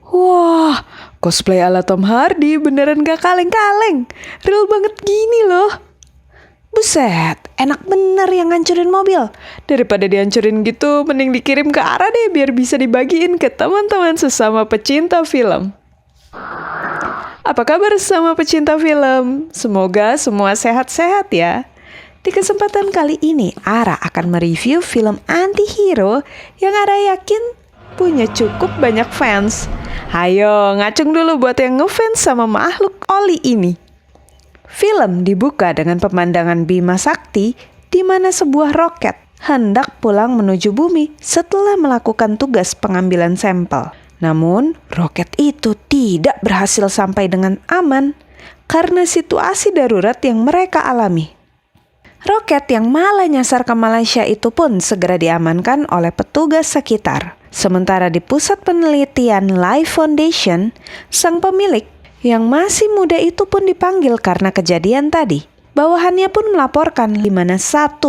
Wah, cosplay ala Tom Hardy beneran gak kaleng-kaleng. Real banget gini loh. Buset, enak bener yang ngancurin mobil. Daripada dihancurin gitu, mending dikirim ke arah deh biar bisa dibagiin ke teman-teman sesama pecinta film. Apa kabar sesama pecinta film? Semoga semua sehat-sehat ya. Di kesempatan kali ini, Ara akan mereview film anti-hero yang Ara yakin punya cukup banyak fans. Hayo, ngacung dulu buat yang ngefans sama makhluk Oli ini. Film dibuka dengan pemandangan Bima Sakti di mana sebuah roket hendak pulang menuju bumi setelah melakukan tugas pengambilan sampel. Namun, roket itu tidak berhasil sampai dengan aman karena situasi darurat yang mereka alami. Roket yang malah nyasar ke Malaysia itu pun segera diamankan oleh petugas sekitar. Sementara di pusat penelitian Life Foundation, sang pemilik yang masih muda itu pun dipanggil karena kejadian tadi. Bawahannya pun melaporkan di mana 1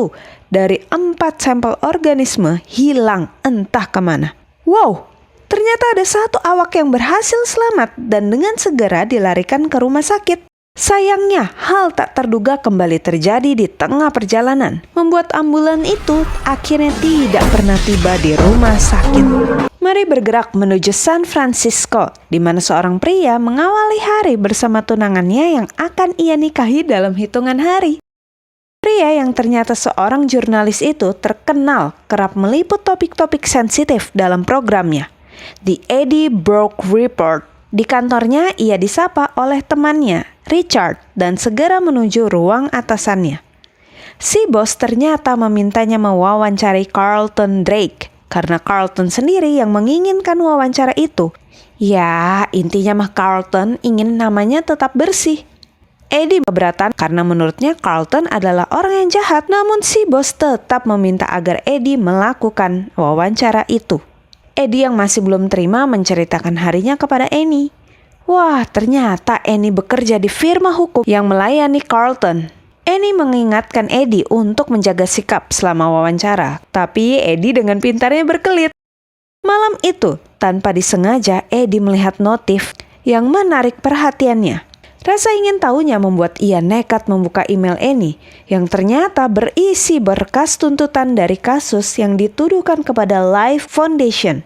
dari 4 sampel organisme hilang entah kemana. Wow, ternyata ada 1 awak yang berhasil selamat dan dengan segera dilarikan ke rumah sakit. Sayangnya, hal tak terduga kembali terjadi di tengah perjalanan, membuat ambulan itu akhirnya tidak pernah tiba di rumah sakit. Mari bergerak menuju San Francisco, di mana seorang pria mengawali hari bersama tunangannya yang akan ia nikahi dalam hitungan hari. Pria yang ternyata seorang jurnalis itu terkenal kerap meliput topik-topik sensitif dalam programnya, The Eddie Brock Report. Di kantornya, ia disapa oleh temannya, Richard, dan segera menuju ruang atasannya. Si bos ternyata memintanya mewawancari Carlton Drake, karena Carlton sendiri yang menginginkan wawancara itu. Ya, intinya mah Carlton ingin namanya tetap bersih. Eddie keberatan karena menurutnya Carlton adalah orang yang jahat, namun si bos tetap meminta agar Eddie melakukan wawancara itu. Eddie yang masih belum terima menceritakan harinya kepada Annie. Wah, ternyata Annie bekerja di firma hukum yang melayani Carlton. Annie mengingatkan Eddie untuk menjaga sikap selama wawancara, tapi Eddie dengan pintarnya berkelit. Malam itu, tanpa disengaja, Eddie melihat notif yang menarik perhatiannya. Rasa ingin tahunya membuat ia nekat membuka email Annie yang ternyata berisi berkas tuntutan dari kasus yang dituduhkan kepada Life Foundation.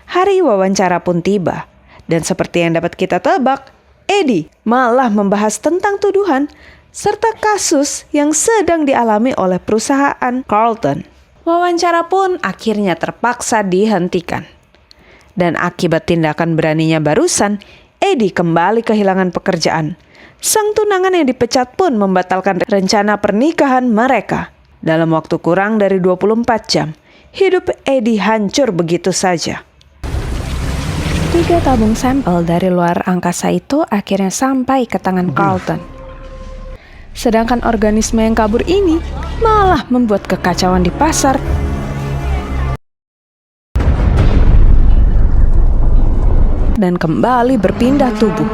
Hari wawancara pun tiba, dan seperti yang dapat kita tebak, Eddie malah membahas tentang tuduhan serta kasus yang sedang dialami oleh perusahaan Carlton. Wawancara pun akhirnya terpaksa dihentikan. Dan akibat tindakan beraninya barusan, Eddie kembali kehilangan pekerjaan. Sang tunangan yang dipecat pun membatalkan rencana pernikahan mereka. Dalam waktu kurang dari 24 jam, hidup Eddie hancur begitu saja. 3 tabung sampel dari luar angkasa itu akhirnya sampai ke tangan Carlton. Sedangkan organisme yang kabur ini malah membuat kekacauan di pasar. Dan kembali berpindah tubuh.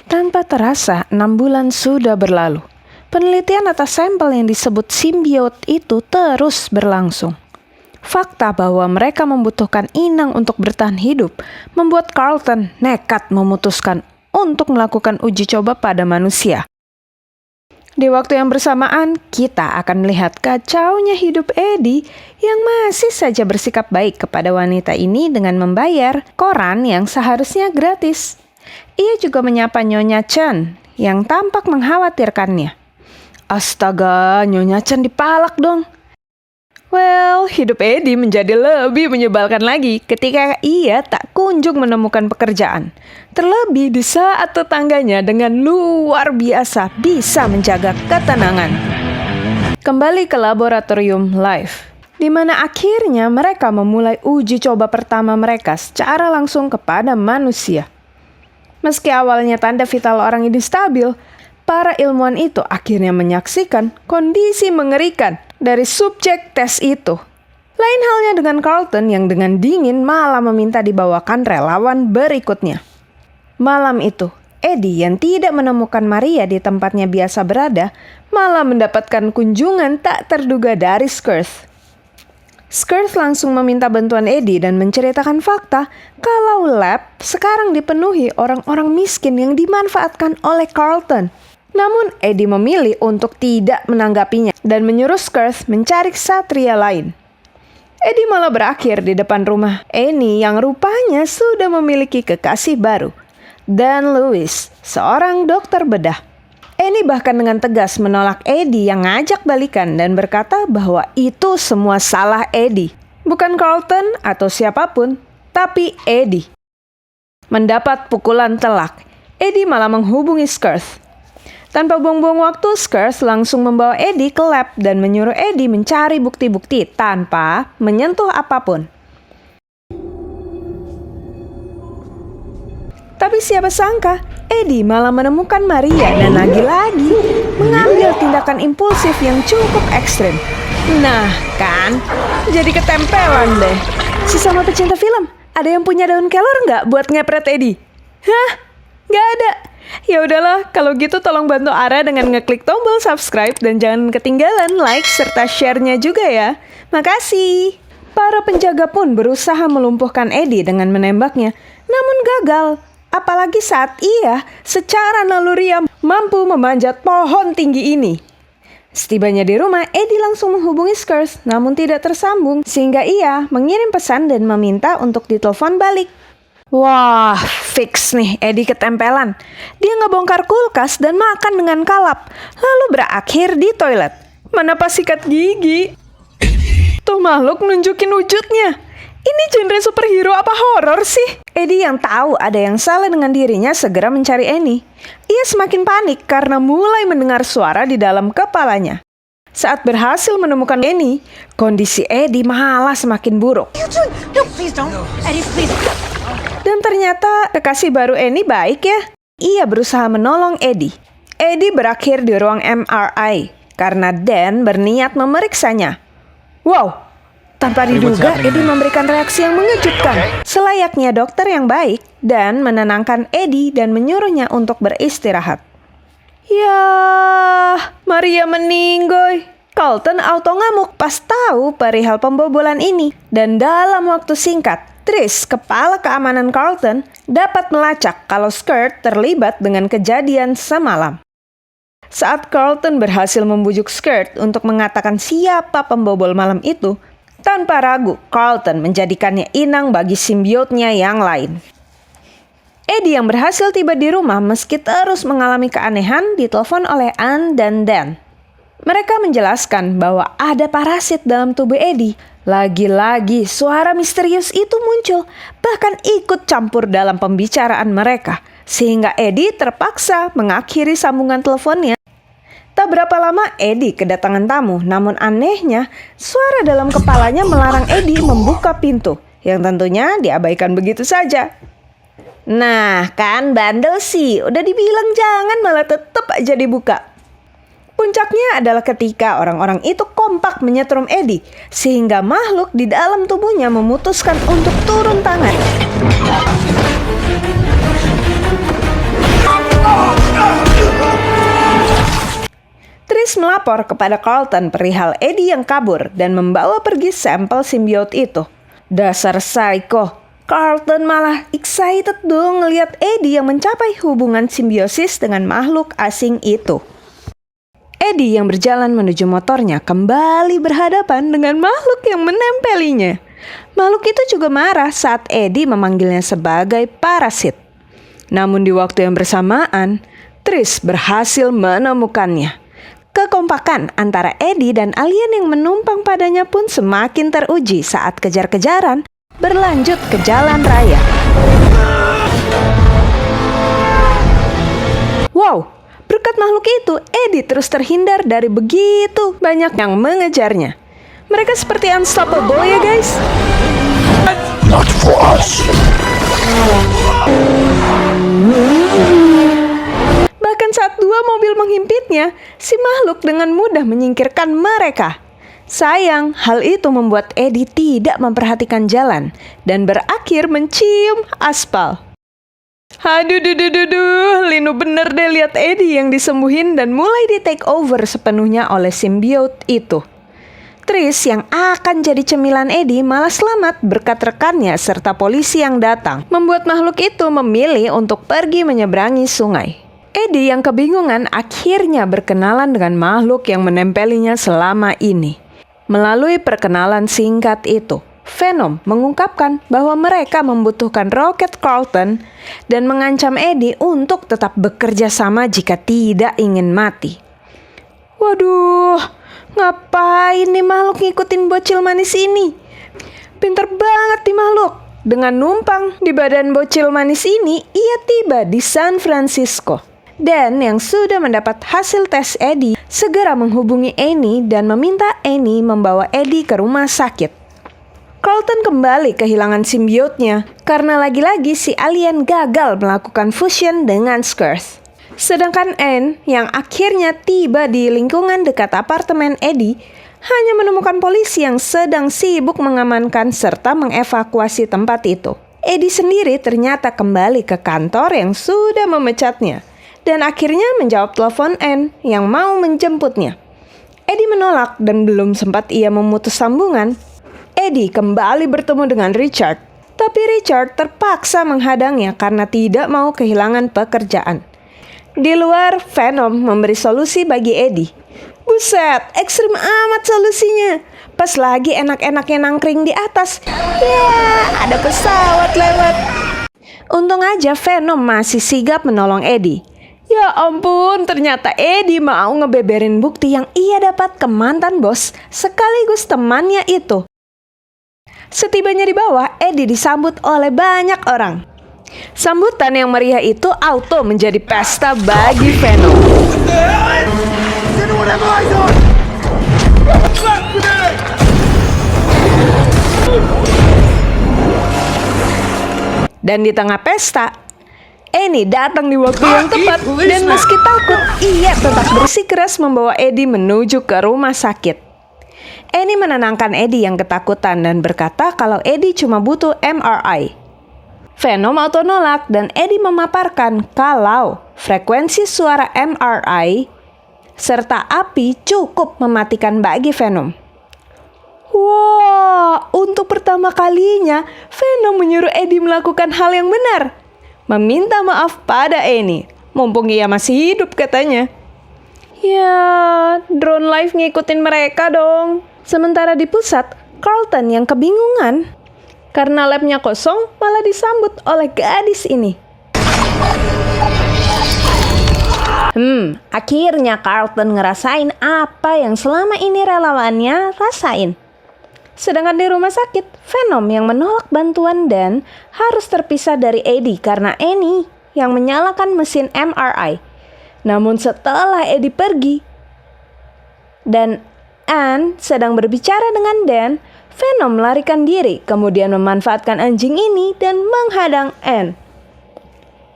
Tanpa terasa, 6 bulan sudah berlalu. Penelitian atas sampel yang disebut simbiot itu terus berlangsung. Fakta bahwa mereka membutuhkan inang untuk bertahan hidup membuat Carlton nekat memutuskan untuk melakukan uji coba pada manusia. Di waktu yang bersamaan, kita akan melihat kacaunya hidup Eddie yang masih saja bersikap baik kepada wanita ini dengan membayar koran yang seharusnya gratis. Ia juga menyapa Nyonya Chen yang tampak mengkhawatirkannya. Astaga, Nyonya Chen dipalak dong. Well, hidup Eddie menjadi lebih menyebalkan lagi ketika ia tak kunjung menemukan pekerjaan. Terlebih di saat tetangganya dengan luar biasa bisa menjaga ketenangan. Kembali ke laboratorium Life, di mana akhirnya mereka memulai uji coba pertama mereka secara langsung kepada manusia. Meski awalnya tanda vital orang ini stabil, para ilmuwan itu akhirnya menyaksikan kondisi mengerikan dari subjek tes itu. Lain halnya dengan Carlton yang dengan dingin malah meminta dibawakan relawan berikutnya. Malam itu, Eddie yang tidak menemukan Maria di tempatnya biasa berada, malah mendapatkan kunjungan tak terduga dari Skirth. Skirth langsung meminta bantuan Eddie dan menceritakan fakta kalau lab sekarang dipenuhi orang-orang miskin yang dimanfaatkan oleh Carlton. Namun Eddie memilih untuk tidak menanggapinya dan menyuruh Skirth mencari ksatria lain. Eddie malah berakhir di depan rumah Annie yang rupanya sudah memiliki kekasih baru, Dan Lewis, seorang dokter bedah. Annie bahkan dengan tegas menolak Eddie yang ngajak balikan dan berkata bahwa itu semua salah Eddie. Bukan Carlton atau siapapun, tapi Eddie. Mendapat pukulan telak, Eddie malah menghubungi Skirth. Tanpa buang-buang waktu, Skirth langsung membawa Eddie ke lab dan menyuruh Eddie mencari bukti-bukti tanpa menyentuh apapun. Tapi siapa sangka, Eddie malah menemukan Maria dan lagi-lagi mengambil tindakan impulsif yang cukup ekstrim. Nah kan, jadi ketempelan deh. Sesama pecinta film, ada yang punya daun kelor nggak buat ngepret Eddie? Hah? Nggak ada? Ya udahlah, kalau gitu tolong bantu Ara dengan ngeklik tombol subscribe dan jangan ketinggalan like serta share-nya juga ya. Makasih. Para penjaga pun berusaha melumpuhkan Eddie dengan menembaknya, namun gagal. Apalagi saat ia secara naluriah mampu memanjat pohon tinggi ini. Setibanya di rumah, Eddie langsung menghubungi Skirth namun tidak tersambung sehingga ia mengirim pesan dan meminta untuk ditelepon balik. Wah, fix nih Eddie ketempelan. Dia ngebongkar kulkas dan makan dengan kalap, lalu berakhir di toilet. Mana pas sikat gigi? Tuh makhluk nunjukin wujudnya. Ini genre superhero apa horor sih? Eddie yang tahu ada yang salah dengan dirinya segera mencari Annie. Ia semakin panik karena mulai mendengar suara di dalam kepalanya. Saat berhasil menemukan Annie, kondisi Eddie malah semakin buruk. No, please don't. Eddie, please. Dan ternyata kekasih baru Annie baik ya. Ia berusaha menolong Eddie. Eddie berakhir di ruang MRI karena Dan berniat memeriksanya. Wow! Tanpa diduga, Eddie memberikan reaksi yang mengejutkan. Selayaknya dokter yang baik, Dan menenangkan Eddie dan menyuruhnya untuk beristirahat. Yah, Maria meninggoy. Carlton auto ngamuk pas tahu perihal pembobolan ini. Dan dalam waktu singkat, Trish, kepala keamanan Carlton, dapat melacak kalau Skirth terlibat dengan kejadian semalam. Saat Carlton berhasil membujuk Skirth untuk mengatakan siapa pembobol malam itu, tanpa ragu, Carlton menjadikannya inang bagi simbiotnya yang lain. Eddie yang berhasil tiba di rumah meski terus mengalami keanehan ditelepon oleh Anne dan Dan. Mereka menjelaskan bahwa ada parasit dalam tubuh Eddie. Lagi-lagi suara misterius itu muncul, bahkan ikut campur dalam pembicaraan mereka. Sehingga Eddie terpaksa mengakhiri sambungan teleponnya. Tak berapa lama Eddie kedatangan tamu, namun anehnya suara dalam kepalanya melarang Eddie membuka pintu, yang tentunya diabaikan begitu saja. Nah kan bandel sih, udah dibilang jangan malah tetap aja dibuka. Puncaknya adalah ketika orang-orang itu kompak menyetrum Eddie, sehingga makhluk di dalam tubuhnya memutuskan untuk turun tangan. Trish melapor kepada Carlton perihal Eddie yang kabur dan membawa pergi sampel simbiot itu. Dasar psycho, Carlton malah excited dong ngelihat Eddie yang mencapai hubungan simbiosis dengan makhluk asing itu. Eddie yang berjalan menuju motornya kembali berhadapan dengan makhluk yang menempelinya. Makhluk itu juga marah saat Eddie memanggilnya sebagai parasit. Namun di waktu yang bersamaan, Trish berhasil menemukannya. Kekompakan antara Eddie dan alien yang menumpang padanya pun semakin teruji saat kejar-kejaran berlanjut ke jalan raya. Wow, berkat makhluk itu, Eddie terus terhindar dari begitu banyak yang mengejarnya. Mereka seperti unstoppable ya guys. Not for us. Bahkan saat dua mobil menghimpitnya, si makhluk dengan mudah menyingkirkan mereka. Sayang, hal itu membuat Eddie tidak memperhatikan jalan dan berakhir mencium aspal. Aduh, Linu bener deh lihat Eddie yang disembuhin dan mulai di take over sepenuhnya oleh simbiot itu. Tris yang akan jadi cemilan Eddie malah selamat berkat rekannya serta polisi yang datang, membuat makhluk itu memilih untuk pergi menyeberangi sungai. Eddie yang kebingungan akhirnya berkenalan dengan makhluk yang menempelinya selama ini. Melalui perkenalan singkat itu, Venom mengungkapkan bahwa mereka membutuhkan roket Carlton dan mengancam Eddie untuk tetap bekerja sama jika tidak ingin mati. Waduh, ngapain nih makhluk ngikutin bocil manis ini? Pinter banget nih makhluk. Dengan numpang di badan bocil manis ini, ia tiba di San Francisco. Dan yang sudah mendapat hasil tes Eddie segera menghubungi Annie dan meminta Annie membawa Eddie ke rumah sakit. Carlton kembali kehilangan simbiotnya karena lagi-lagi si alien gagal melakukan fusion dengan Skirth. Sedangkan Anne yang akhirnya tiba di lingkungan dekat apartemen Eddie hanya menemukan polisi yang sedang sibuk mengamankan serta mengevakuasi tempat itu. Eddie sendiri ternyata kembali ke kantor yang sudah memecatnya dan akhirnya menjawab telepon Anne yang mau menjemputnya. Eddie menolak dan belum sempat ia memutus sambungan, Eddie kembali bertemu dengan Richard. Tapi Richard terpaksa menghadangnya karena tidak mau kehilangan pekerjaan. Di luar, Venom memberi solusi bagi Eddie. Buset, ekstrim amat solusinya. Pas lagi enak-enaknya nangkring di atas, ada pesawat lewat. Untung aja Venom masih sigap menolong Eddie. Ya ampun, ternyata Eddie mau ngebeberin bukti yang ia dapat ke mantan bos sekaligus temannya itu. Setibanya di bawah, Eddie disambut oleh banyak orang. Sambutan yang meriah itu auto menjadi pesta bagi Venom. Dan di tengah pesta, Annie datang di waktu yang tepat dan meski takut, ia tetap bersikeras membawa Eddie menuju ke rumah sakit. Annie menenangkan Eddie yang ketakutan dan berkata kalau Eddie cuma butuh MRI. Venom auto nolak dan Eddie memaparkan kalau frekuensi suara MRI serta api cukup mematikan bagi Venom. Wah, untuk pertama kalinya Venom menyuruh Eddie melakukan hal yang benar. Meminta maaf pada Annie, mumpung ia masih hidup katanya. Ya, drone live ngikutin mereka dong. Sementara di pusat, Carlton yang kebingungan. Karena labnya kosong, malah disambut oleh gadis ini. Akhirnya Carlton ngerasain apa yang selama ini relawannya rasain. Sedangkan di rumah sakit, Venom yang menolak bantuan dan harus terpisah dari Eddie karena Annie yang menyalakan mesin MRI. Namun setelah Eddie pergi dan Anne sedang berbicara dengan Dan, Venom melarikan diri, kemudian memanfaatkan anjing ini dan menghadang Anne.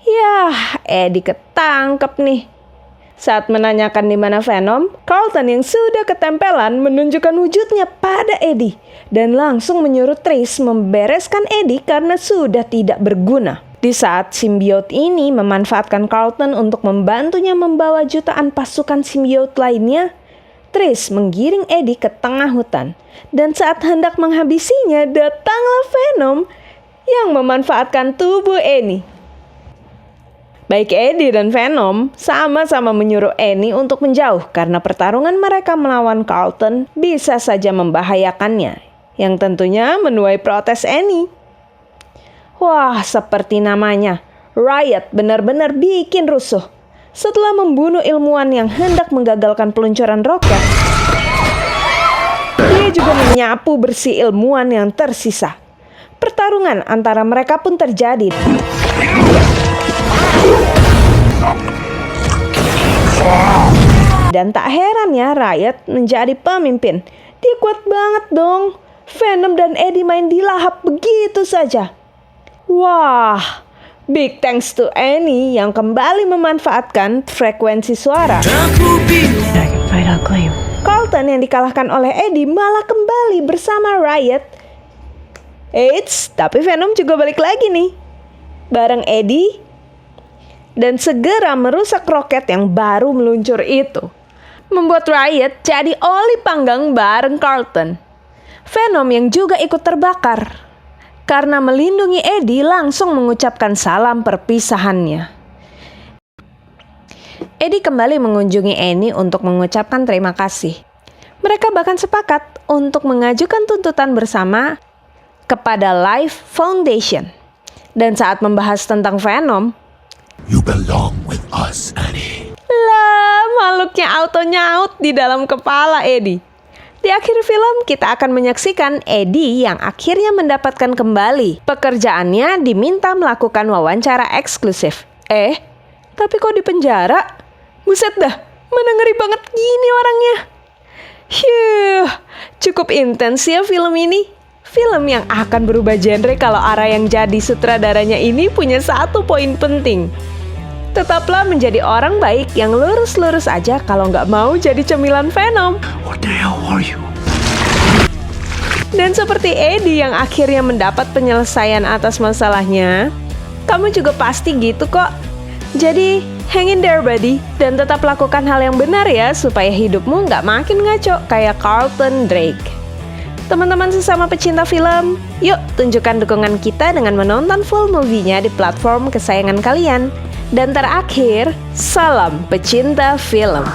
Yah, Eddie ketangkep nih. Saat menanyakan di mana Venom, Carlton yang sudah ketempelan menunjukkan wujudnya pada Eddie dan langsung menyuruh Tris membereskan Eddie karena sudah tidak berguna. Di saat simbiot ini memanfaatkan Carlton untuk membantunya membawa jutaan pasukan simbiot lainnya, Tris menggiring Eddie ke tengah hutan. Dan saat hendak menghabisinya, datanglah Venom yang memanfaatkan tubuh Annie. Baik Eddie dan Venom sama-sama menyuruh Annie untuk menjauh karena pertarungan mereka melawan Carlton bisa saja membahayakannya, yang tentunya menuai protes Annie. Wah, seperti namanya, Riot benar-benar bikin rusuh. Setelah membunuh ilmuwan yang hendak menggagalkan peluncuran roket, dia juga menyapu bersih ilmuwan yang tersisa. Pertarungan antara mereka pun terjadi. Dan tak heran ya Riot menjadi pemimpin. Dia kuat banget dong. Venom dan Eddie main dilahap begitu saja. Wah, big thanks to Annie yang kembali memanfaatkan frekuensi suara. Carlton yang dikalahkan oleh Eddie malah kembali bersama Riot. Eits, tapi Venom juga balik lagi nih bareng Eddie dan segera merusak roket yang baru meluncur itu. membuat Riot jadi oli panggang bareng Carlton. Venom yang juga ikut terbakar. Karena melindungi Eddie langsung mengucapkan salam perpisahannya. Eddie kembali mengunjungi Annie untuk mengucapkan terima kasih. Mereka bahkan sepakat untuk mengajukan tuntutan bersama kepada Life Foundation. Dan saat membahas tentang Venom, You belong with us, Annie. lah, makhluknya auto nyaut di dalam kepala Eddie. Di akhir film, kita akan menyaksikan Eddie yang akhirnya mendapatkan kembali pekerjaannya diminta melakukan wawancara eksklusif. Tapi kok di penjara? Buset dah, mana ngeri banget gini orangnya. Cukup intens ya film ini. Film yang akan berubah genre kalau Ara yang jadi sutradaranya ini punya satu poin penting. Tetaplah menjadi orang baik yang lurus-lurus aja kalau nggak mau jadi cemilan Venom. What the hell are you? Dan seperti Eddie yang akhirnya mendapat penyelesaian atas masalahnya, kamu juga pasti gitu kok. Jadi, hang in there buddy, dan tetap lakukan hal yang benar ya, supaya hidupmu nggak makin ngaco kayak Carlton Drake. Teman-teman sesama pecinta film, yuk tunjukkan dukungan kita dengan menonton full movie-nya di platform kesayangan kalian. Dan terakhir, salam pecinta film.